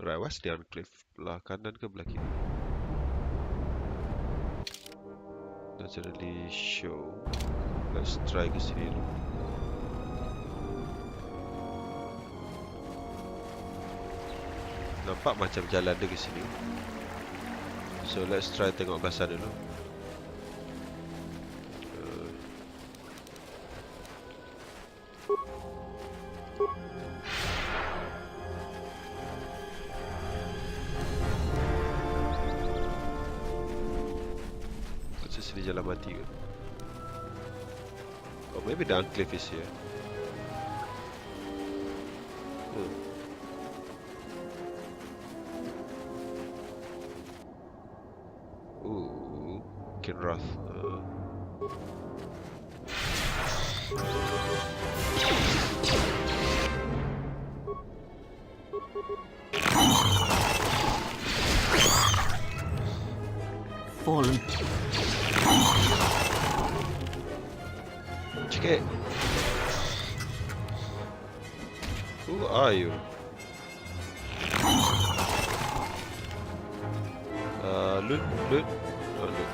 Right, what's the enclave? Belah kanan ke belah kiri? Doesn't really show. Let's try ke sini dulu. Nampak macam jalan dia ke sini. So let's try tengok belah sana dulu. Macam sini jalan mati ke? Oh, maybe the enclave is here. Ooh, Kinrath. Fallen. Cekik. Who are you? Loot. Oh, loot.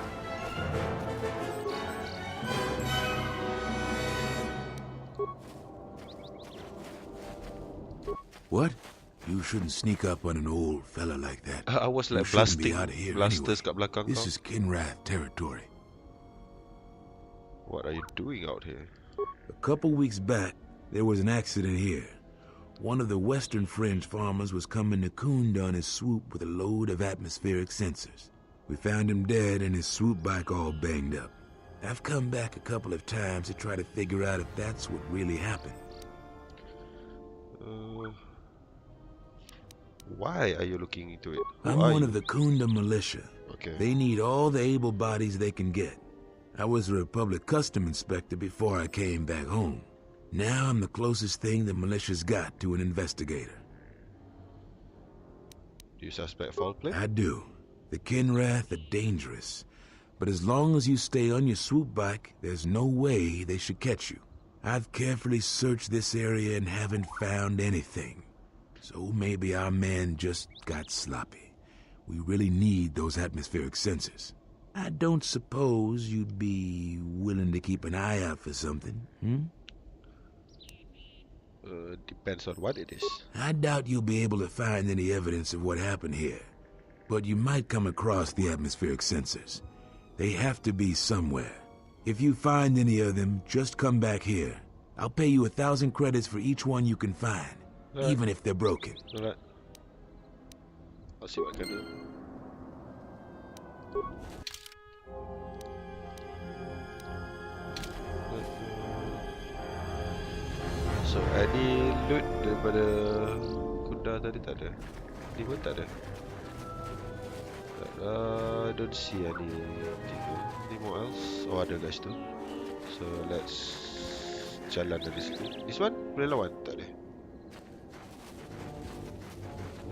What? You shouldn't sneak up on an old fella like that. I was like You shouldn't be blasting out of here blasters anyway. kat belakang This kau. is Kinrath territory. What are you doing out here? A couple weeks back, there was an accident here. One of the Western Fringe farmers was coming to Kund on his swoop with a load of atmospheric sensors. We found him dead and his swoop bike all banged up. I've come back a couple of times to try to figure out if that's what really happened. Why are you looking into it? Who I'm are one you? of the Kunda militia. Okay. They need all the able bodies they can get. I was a Republic custom inspector before I came back home. Now I'm the closest thing the militia's got to an investigator. Do you suspect foul play? I do. The Kinrath are dangerous. But as long as you stay on your swoop bike, there's no way they should catch you. I've carefully searched this area and haven't found anything. So maybe our man just got sloppy. We really need those atmospheric sensors. I don't suppose you'd be willing to keep an eye out for something, Depends on what it is. I doubt you'll be able to find any evidence of what happened here. But you might come across the atmospheric sensors. They have to be somewhere. If you find any of them, just come back here. I'll pay you 1,000 credits for each one you can find, even if they're broken. Alright. I'll see what I can do. So, any loot daripada Kunda tadi tak ada. Ni pun tak ada. Don't see anything more else. Oh, ada guys tu. So, let's jalan dari situ. This one? Boleh lawan? Tak ada.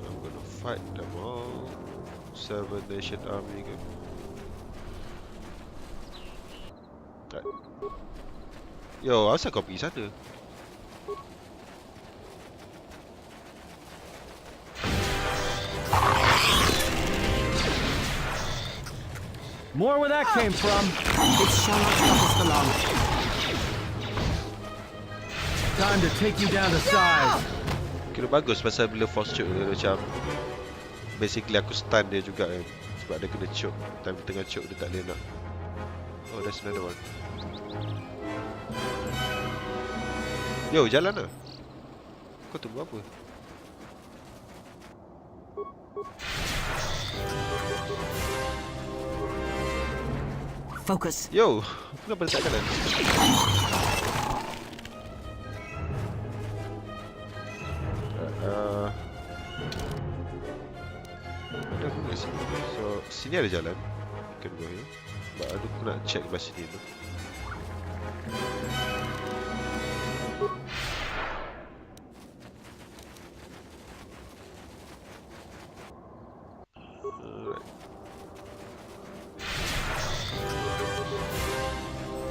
I'm gonna fight them all. 7 Nation Army ke? Tak. Yo, asal kau pergi sana? More where that came from. It shall not stop us for long. Time to take you down to size. Kira bagus pasal bila force choke dia macam basically aku stun dia juga kan. Sebab dia kena choke. Time tengah choke dia tak boleh nak. Oh, that's another one. Yo, jalan lah. Kau tunggu apa? Focus. Yo, kenapa dia tak jalan? Ada aku kat sini. So, sini ada jalan. Can go here. But aku nak check belah sini tu.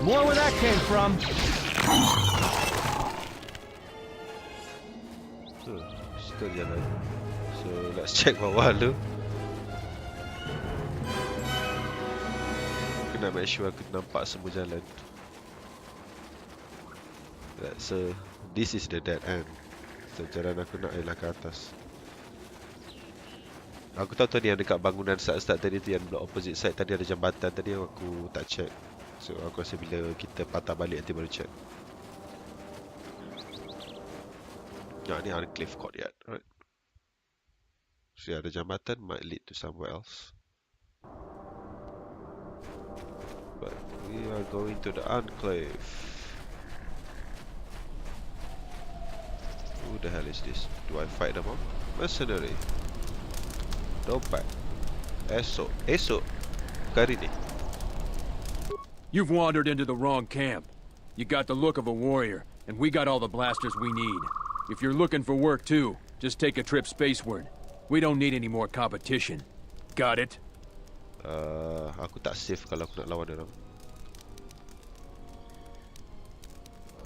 More where that came from. situ ada jalan. So let's check bawah dulu. Aku nak make sure aku nampak semua jalan. So this is the dead end. So jalan aku nak ialah ke atas. Aku tahu tadi yang dekat bangunan start tadi tu, yang blok opposite side tadi ada jambatan tadi, aku tak check. So aku rasa bila kita patah balik nanti baru check. Ya, ni Unclave Courtyard, right? So ada jambatan might lead to somewhere else. But we are going to the Enclave. Who the hell is this? Do I fight them all? Mercenary. Dopak. Esok. Kali ni. You've wandered into the wrong camp. You got the look of a warrior, and we got all the blasters we need. If you're looking for work too, just take a trip spaceward. We don't need any more competition. Got it? Aku tak safe kalau aku nak lawan orang.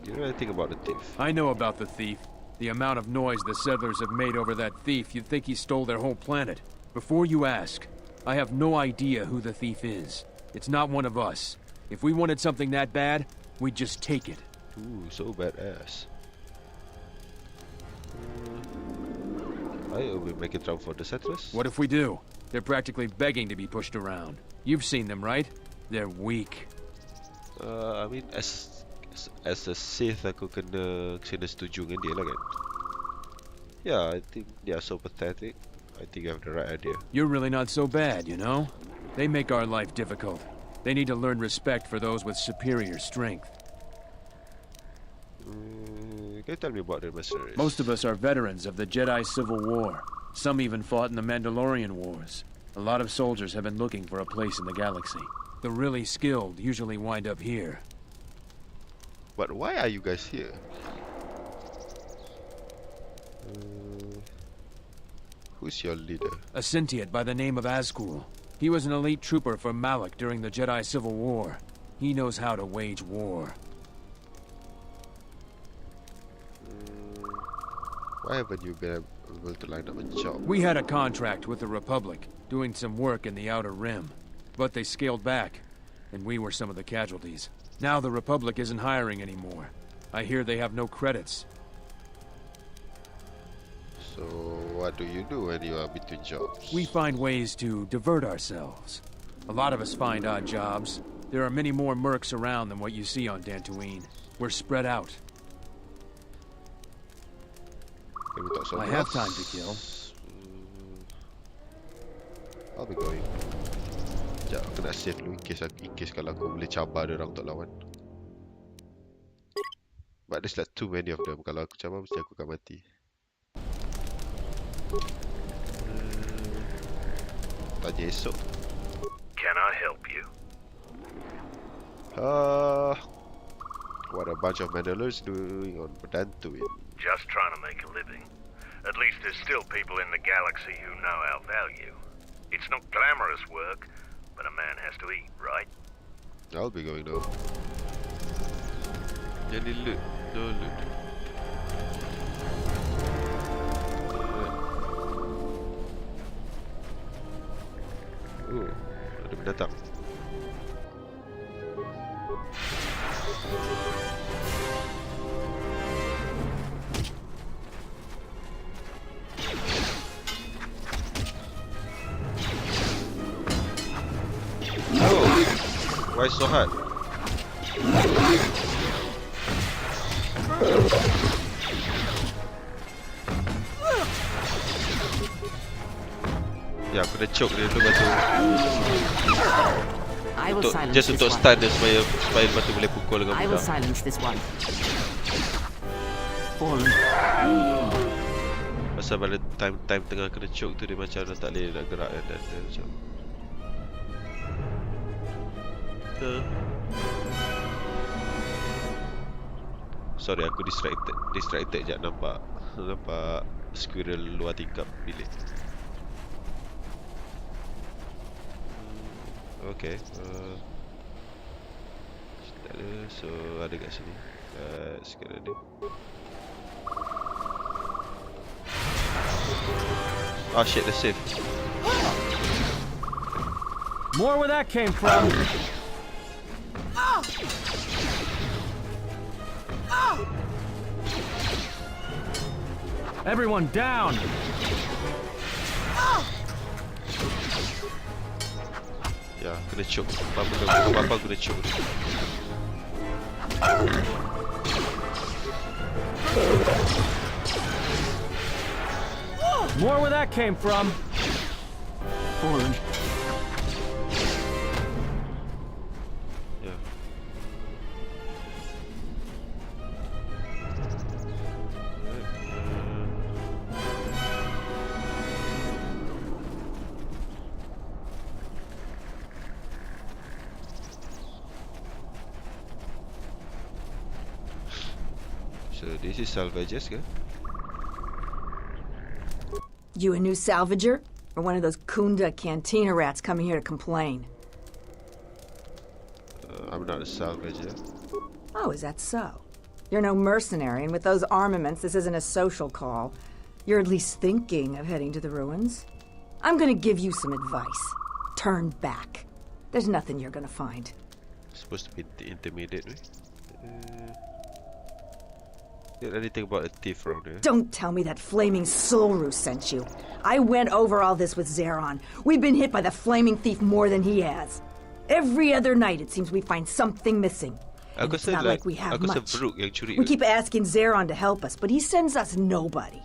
Do you know anything about the thief? I know about the thief. The amount of noise the settlers have made over that thief, you'd think he stole their whole planet. Before you ask, I have no idea who the thief is. It's not one of us. If we wanted something that bad, we'd just take it. Ooh, so badass. I will make it round for the settlers. What if we do? They're practically begging to be pushed around. You've seen them, right? They're weak. I mean, as a Sith, aku kena setuju dengan dia lah kan. Yeah, I think they are so pathetic. I think you have the right idea. You're really not so bad, you know? They make our life difficult. They need to learn respect for those with superior strength. Can you tell me about the mercenaries? Most of us are veterans of the Jedi Civil War. Some even fought in the Mandalorian Wars. A lot of soldiers have been looking for a place in the galaxy. The really skilled usually wind up here. But why are you guys here? Who's your leader? A Sentient by the name of Azkul. He was an elite trooper for Malak during the Jedi Civil War. He knows how to wage war. Why haven't you been able to line up a job? We had a contract with the Republic, doing some work in the Outer Rim. But they scaled back, and we were some of the casualties. Now the Republic isn't hiring anymore. I hear they have no credits. So what do you do when you are between jobs? We find ways to divert ourselves. A lot of us find odd jobs. There are many more mercs around than what you see on Dantooine. We're spread out. Can we talk I somewhere have else? time to kill. I'll be going. Sekejap, aku nak save dulu in case kalau aku boleh cabar dia orang untuk lawan. But there's like too many of them. Kalau aku cabar mesti aku akan mati. Tanya esok. Can I help you? What a bunch of Mandalorians doing on Dantooine. Just trying to make a living. At least there's still people in the galaxy who know our value. It's not glamorous work, but a man has to eat, right? I'll be going though. Jadi loot. No loot. Ada binatang. Oh, why so hard? Ya, aku dah choke dia dulu batu. I will Untuk, silence just this untuk one. stun dia supaya batu boleh pukul dengan I will mudah. silence this one. Fallen. Pasal pada time tengah kena choke tu dia macam dah tak boleh nak gerak kan, dan dia macam sorry, aku distracted je nampak squirrel luar tingkap bilik. Okay, tak ada, so ada kat sini. Let's get ready. Oh shit, the safe. More where that came from. Everyone down. Ya, kena choke. Apa-apa kena choke. More where that came from. Fallen. Ya. So this is Salvages, kan? You a new salvager? Or one of those Kunda cantina rats coming here to complain? I'm not a salvager. Oh, is that so? You're no mercenary, and with those armaments, this isn't a social call. You're at least thinking of heading to the ruins. I'm gonna give you some advice. Turn back. There's nothing you're gonna find. Supposed to be intermediate, right? Did anything about a thief around there? Don't tell me that flaming Solru sent you. I went over all this with Zeron. We've been hit by the flaming thief more than he has. Every other night it seems we find something missing. And it's not like we have much. We keep asking Zeron to help us, but he sends us nobody.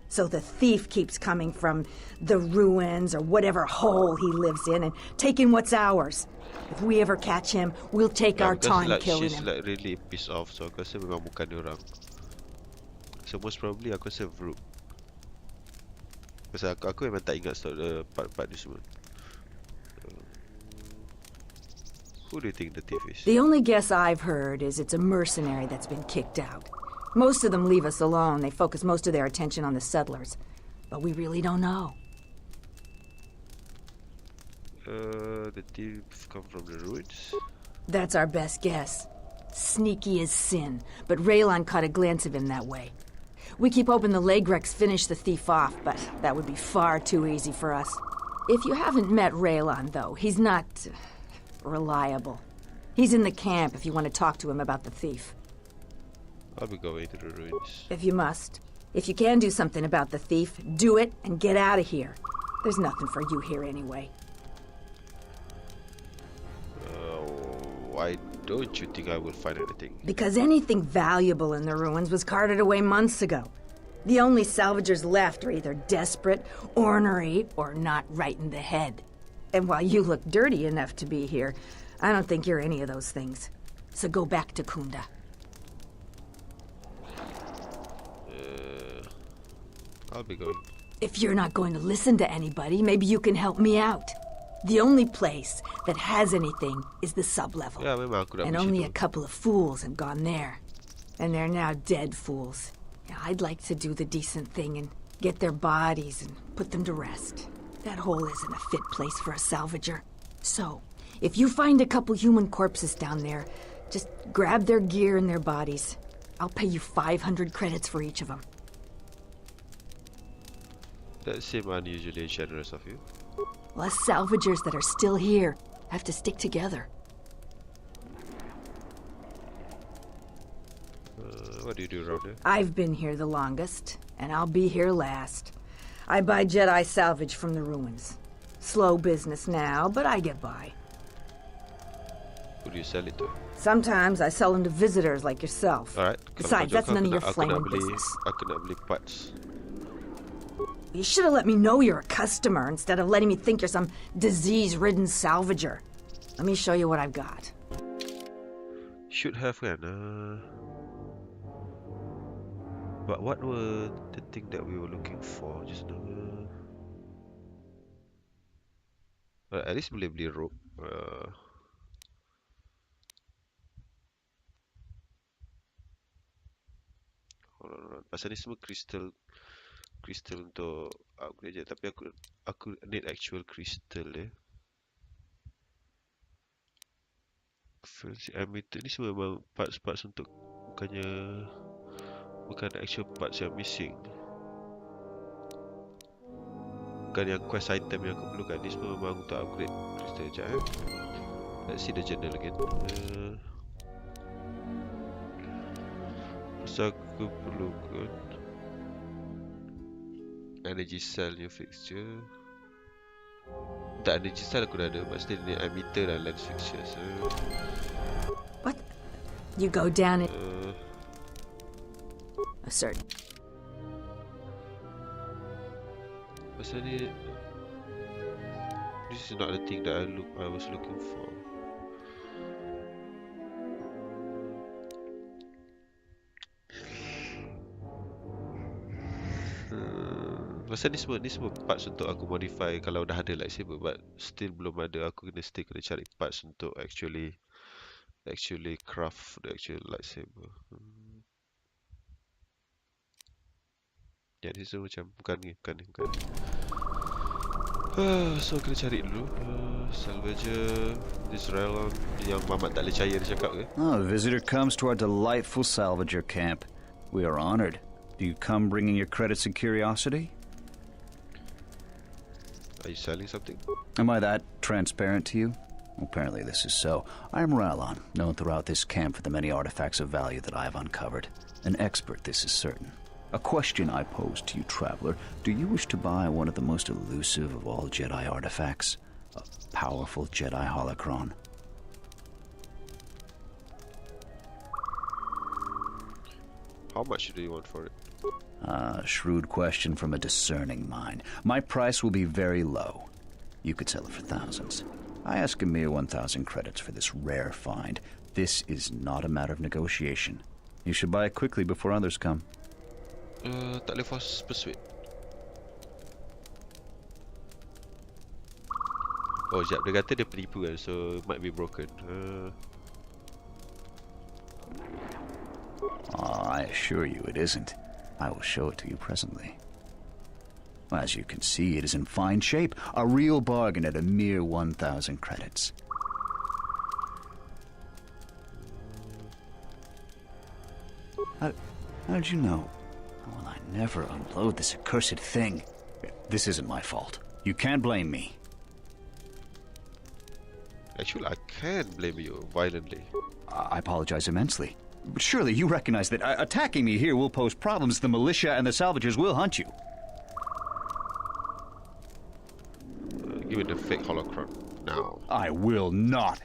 So the thief keeps coming from the ruins or whatever hole he lives in and taking what's ours. If we ever catch him, we'll take our time killing him. She's like really pissed off, so aku rasa memang bukan dia orang. So most probably aku rasa Vrook. Pasal aku memang tak ingat part-part ni semua. Who do you think the thief is? The only guess I've heard is it's a mercenary that's been kicked out. Most of them leave us alone. They focus most of their attention on the settlers. But we really don't know. The thief come from the ruins? That's our best guess. Sneaky as sin, but Raylon caught a glance of him that way. We keep hoping the Legrex finish the thief off, but that would be far too easy for us. If you haven't met Raylon, though, he's not reliable. He's in the camp if you want to talk to him about the thief. I'll be going to the ruins. If you must. If you can do something about the thief, do it and get out of here. There's nothing for you here anyway. Why don't you think I will find anything? Because anything valuable in the ruins was carted away months ago. The only salvagers left are either desperate, ornery, or not right in the head. And while you look dirty enough to be here, I don't think you're any of those things. So go back to Kunda. I'll be going. If you're not going to listen to anybody, maybe you can help me out. The only place that has anything is the sub-level. Yeah, memang aku dah And pergi only situ. a couple of fools have gone there. And they're now dead fools. Yeah, I'd like to do the decent thing and get their bodies and put them to rest. That hole isn't a fit place for a salvager. So, if you find a couple human corpses down there, just grab their gear and their bodies. I'll pay you 500 credits for each of them. That seems unusually generous of you. Us salvagers that are still here have to stick together. What do you do around there? I've been here the longest, and I'll be here last. I buy Jedi salvage from the ruins. Slow business now, but I get by. Who do you sell it to? Sometimes I sell them to visitors like yourself. Alright. Besides, that's none of your aku flaming nak beli, business. Aku nak beli parts. You should have let me know you're a customer instead of letting me think you're some disease-ridden salvager. Let me show you what I've got. Should have kan. But what were the thing that we were looking for just now? At least boleh beli rope. Hold on. Pasal ni semua crystal untuk upgrade je. Tapi aku need actual crystal eh. Fancy emitter ni semua memang parts-parts untuk bukan actual parts yang missing. bukan yang quest item yang aku perlukan. Ni semua memang untuk upgrade crystal. Sekejap Let's see the journal again. Pasal aku perlukan energy cell new fixture. Tak, energy cell aku dah ada. But still need emitter dan lens fixture. So What? You go down it. A certain. pasal ni, this is not the thing that I was looking for. Pasal ni semua parts untuk aku modify kalau dah ada lightsaber, but still belum ada. Aku kena cari parts untuk actually craft the actual lightsaber. Ya, ni semua macam bukan ni. So kena cari dulu. Salvaj Israel yang Mamat tak boleh percaya dia cakap ke? Oh, a visitor comes to our delightful Salvager camp. We are honored. Do you come bringing your credits and curiosity? Are you selling something? Am I that transparent to you? Apparently this is so. I am Ralon, known throughout this camp for the many artifacts of value that I have uncovered. An expert, this is certain. A question I pose to you, traveler. Do you wish to buy one of the most elusive of all Jedi artifacts? A powerful Jedi holocron? How much do you want for it? Shrewd question from a discerning mind. My price will be very low. You could sell it for thousands. I ask a mere 1,000 credits for this rare find. This is not a matter of negotiation. You should buy it quickly before others come. Tak boleh force persuade. Oh, sekejap. Dia kata dia penipu kan, so it might be broken. I assure you it isn't. I will show it to you presently. As you can see, it is in fine shape. A real bargain at a mere 1,000 credits. How did you know? Well, I never unload this accursed thing. This isn't my fault. You can't blame me. Actually, I can blame you violently. I apologize immensely. But surely you recognize that attacking me here will pose problems. The militia and the salvagers will hunt you. Give me the fake holocron now. I will not.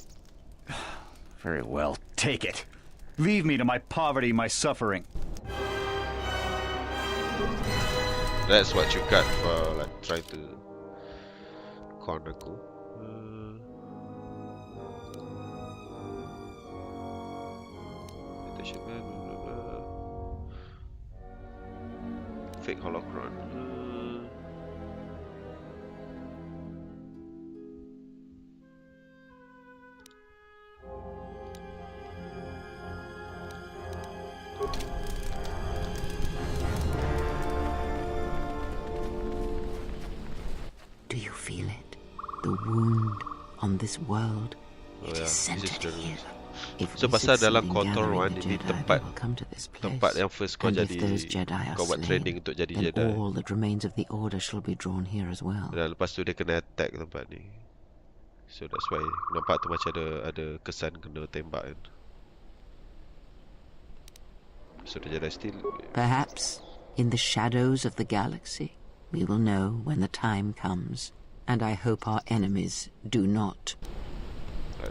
Very well, take it. Leave me to my poverty, my suffering. That's what you got for like trying to corner aku. Fake holocron. Do you feel it? The wound on this world. It is centered here. So pasal dalam Control 1 ini tempat yang first kau jadi, kau buat training untuk jadi Jedi. All that remains of the order shall be drawn here as well. Dan lepas tu dia kena attack tempat ni. So that's why nampak tu macam ada kesan kena tembak kan. So the Jedi still. Perhaps in the shadows of the galaxy we will know when the time comes, and I hope our enemies do not.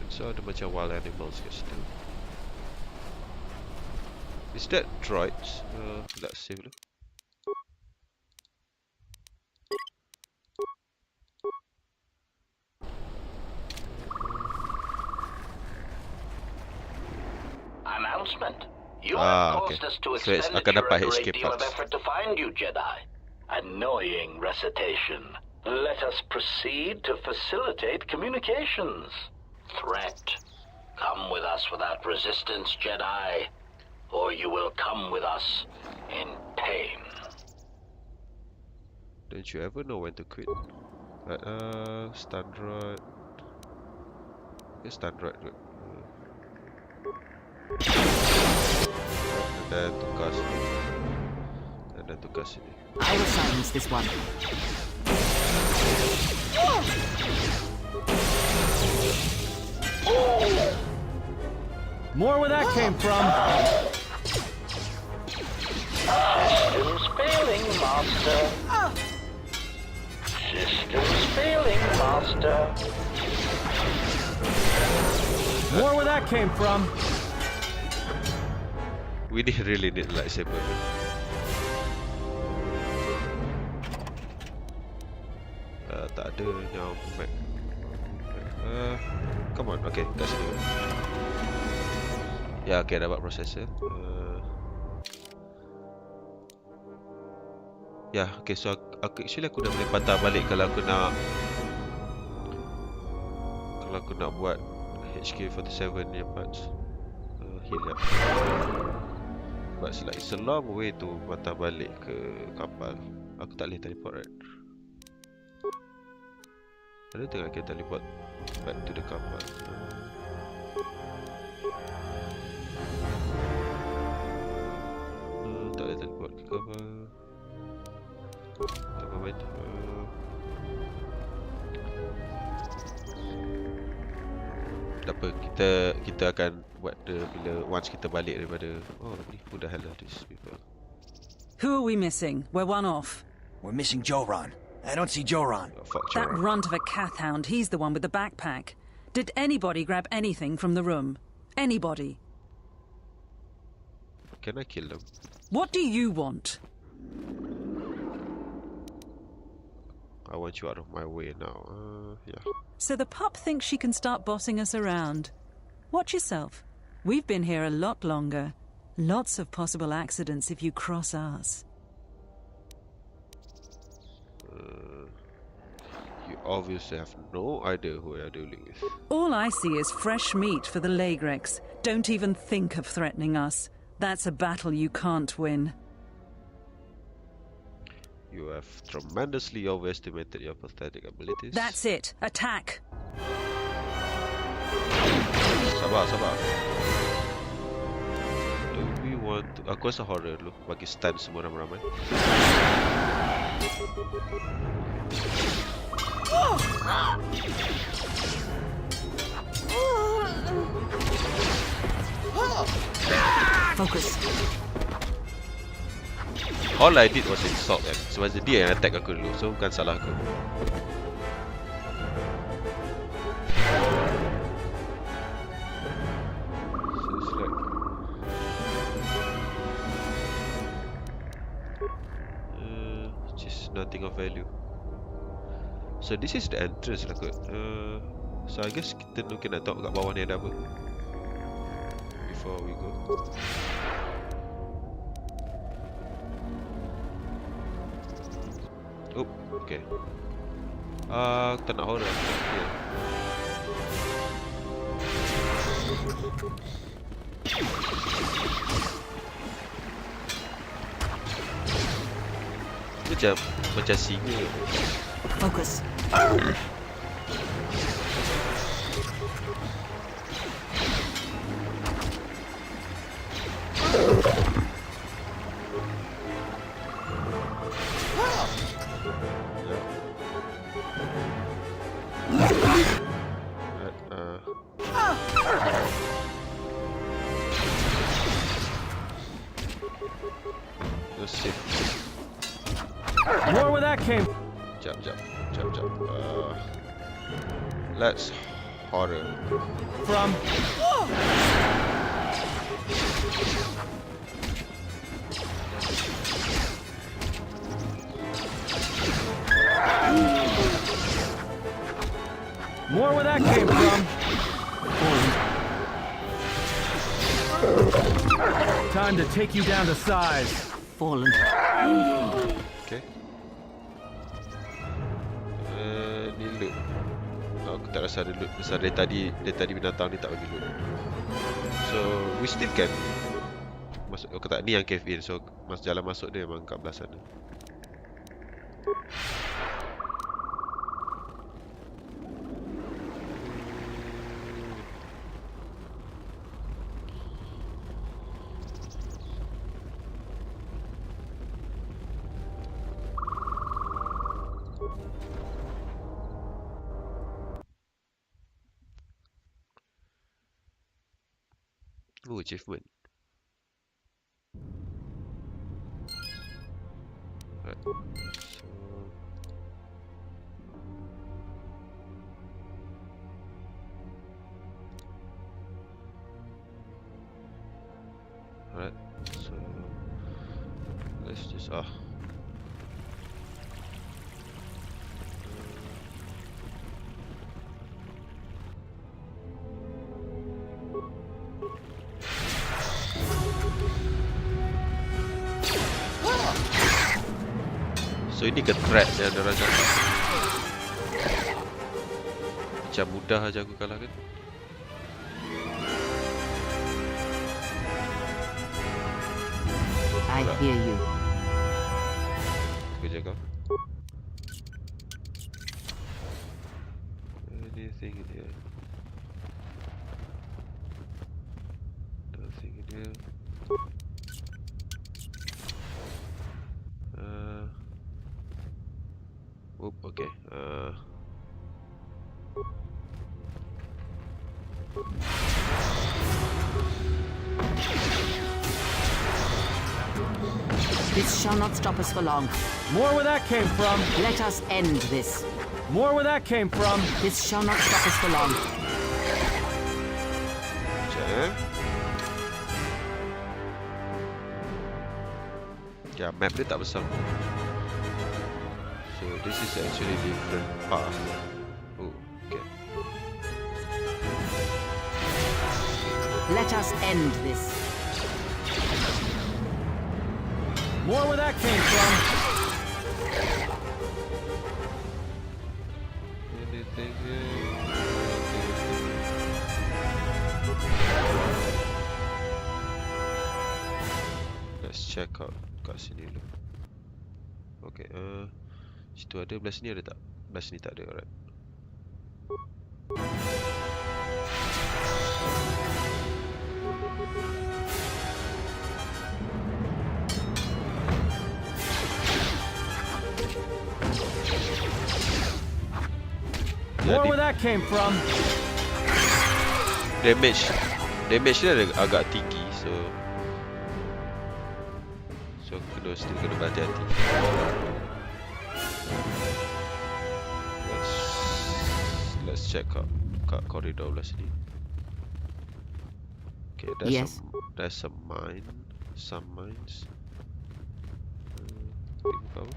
So ada macam wild animals kat situ. Is that droids? Let's save dulu. Announcement. You have caused us to expend a great of effort to find you, Jedi. Annoying recitation. Let us proceed to facilitate communications. Threat. Come with us without resistance, Jedi, or you will come with us in pain. Don't you ever know when to quit? Stun droid. Stun droid. Dan tukar sini. Dan tukar sini. I will silence this one. More where that came from. Systems failing, Master. Systems failing, Master. More where that came from. We really need a lightsaber. Tak ada yang back. Come on, okay, kat sini. Ya, okay, dapat processor. Ya, okay, so aku dah boleh patah balik kalau aku nak buat HK47 ni parts. Heal up. But it's a long way to patah balik ke kapal. Aku tak boleh teleport, right? Ada tengah kita teleport back to the kapal. Tak boleh teleport ke kapal. Tak apa-apa. Tak apa, kita akan buat bila once kita balik daripada ni mudah lah these people. Who are we missing? We're one off. We're missing Joran. I don't see Joran. Oh, fuck That Joran. runt of a Cathhound, he's the one with the backpack. Did anybody grab anything from the room? Anybody? Can I kill them? What do you want? I want you out of my way now. Yeah. So the pup thinks she can start bossing us around. Watch yourself. We've been here a lot longer. Lots of possible accidents if you cross us. You obviously have no idea who you're dealing with. All I see is fresh meat for the Lagrex. Don't even think of threatening us. That's a battle you can't win. You have tremendously overestimated your pathetic abilities. That's it. Attack! Sabar. Do we want to... Aku rasa horror dulu. Bagi stun semua ramai-ramai. Focus. All I did was insult kan. Sebab dia yang attack aku dulu. So bukan salah aku. So it's like just nothing of value. So this is the entrance lah kot. So I guess kita mungkin nak tengok kat bawah ni ada apa before we go. Oh, okay. Tak nak horror. Okay. Macam singa. Focus. Let's see. More where that came. Jump. Let's horror. From. More where that came from. Time to take you down to size. Fallen. Okay. Ni loot. Aku tak rasa ada loot. Pasal dari tadi binatang ni tak bagi loot. So we still can masuk. Aku tak ni yang cave in. So jalan masuk dia memang kat belah sana. Oh, achievement. Right. So alright, so let's just so ini ke trap yang ada rasa macam mudah aja aku kalahkan. I hear you. Aku jaga. Anything in here? Nothing in here. Okay. This shall not stop us for long. More where that came from. Let us end this. More where that came from. This shall not stop us for long. Ya, map dia tak besar. So this is actually different path. Oh, okay. Let us end this. More where that came from. Anything here? Let's check out kat sini dulu. Okay, situ ada, belah sini ada tak? Belah sini tak ada, alright. More where that came from. Damage dia agak tinggi, so still kena berhati-hati. Let's check out kat koridor belah sini. Okay, there's some mines. Info.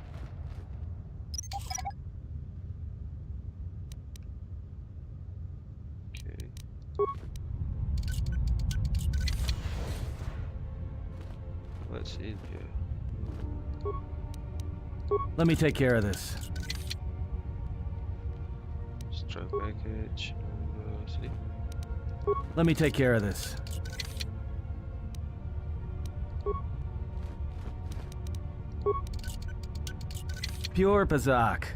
Okay. What's in here? Let me take care of this. Strong package. Let me take care of this. Pure Bazak.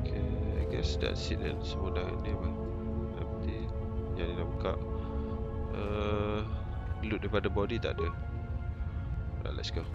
Okay, I guess that's it then. Semua dah ni apa? Empty. Yang ni dah buka. Loot daripada body tak ada. Right, let's go.